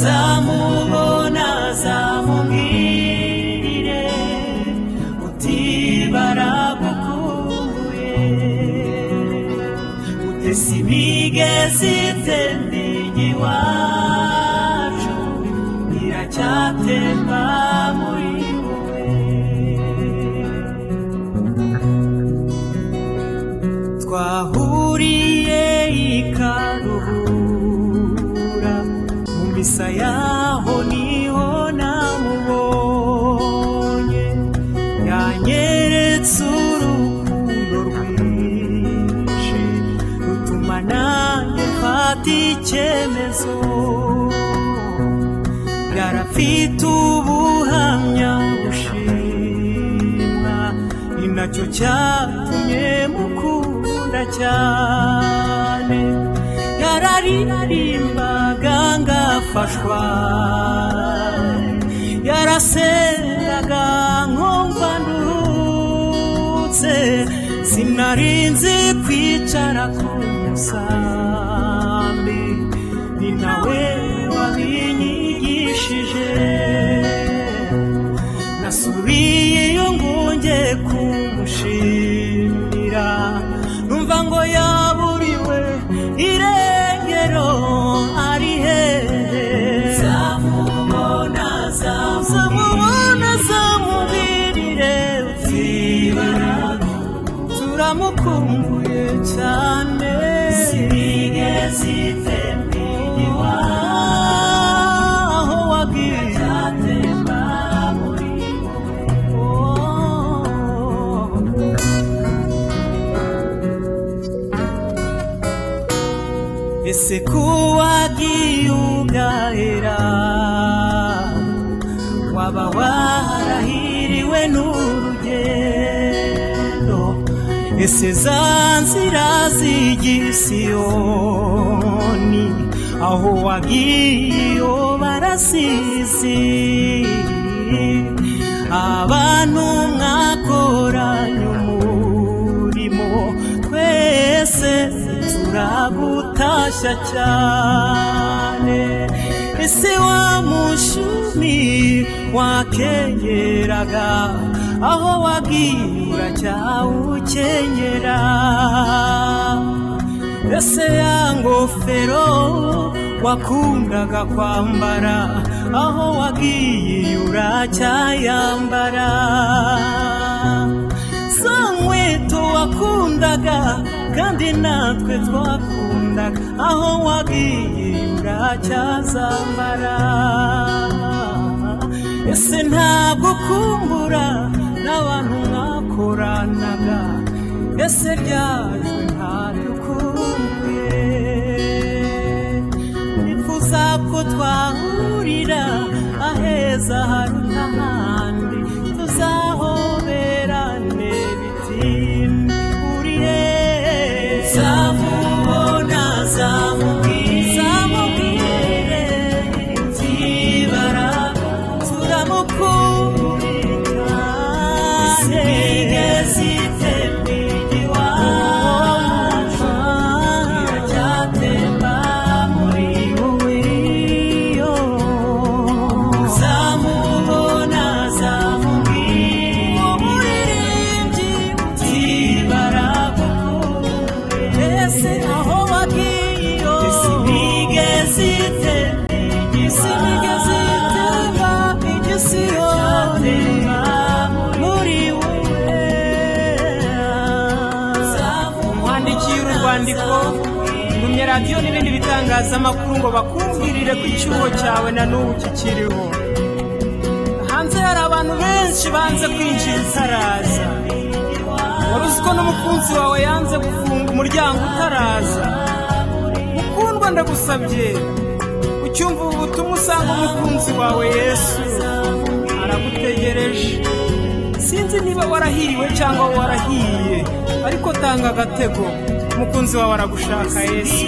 uzamubona azamubwire uti baragukumbuye utesi imigezi itemba iwacu iracyatemba muri wowe twahuriye ikaruhura mu misa yaho niho namubonye yanyeretse urukundo rwinshi rutuma nanjye mfata icyemezo yarafite ubuhamya bushimwa ni nacyo cyatumye mukunda cyane yararirimbaga ngafashwa yarasengaga nkumva nduhutse sinarinzi kwicara ku musambi ni nawe wabinyigishije nasubiyeyo ngunge kumushimira numva ngo yaburiwe irengero ari hehe zamubona zamubwirire uti turamukumbuye cyane sinigeze itemba iwacu wagiye atemba muri ese kuwagiye ugahera waba warahiriwe n'urugendo ese za nzira z'igisiyoni aho wagiye barasizi abantu mwakoranye umurimo twese turagutashya cyane ese wa mushumi wakengeraga aho wagiye uracyawukenyera ese ya ngofero wakundaga kwambara aho wagiye uracyayambara za nkweto wakundaga kandi natwe twakundaga aho wagiye uracyazambara ese ntabwo kumbura n'abantu mwakoranaga ese ryajwe ntadukumbuye nifuza ko twahurira aheza haruta ahandi tuzahoberane bitinde uriye zamubona zamubwire uti turamukumbuye sinigeze itemba iwacu iracyatemba muri wowe zamubona zamubwire umuririmbyi uti baragukumbuye ese aho wagiye sinigeze itemba igisiyoni muri wowe umwandikiye urwandiko numye radiyo n'ibindi bitangazamakuru ngo bakumvirire ko icyuho cyawe na n'ubu kikiriho hanze hari abantu benshi banze kwinjira utaraza wari uzi ko n'umukunzi wawe yanze gufunga umuryango utaraza mukundwa ndagusabye ucyumva ubu butumwa usanga umukunzi wawe Yesu aragutegereje sinzi niba warahiriwe cyangwa warahiye ariko tanga agatego umukunzi wawe aragushaka Yesu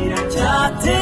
iracyate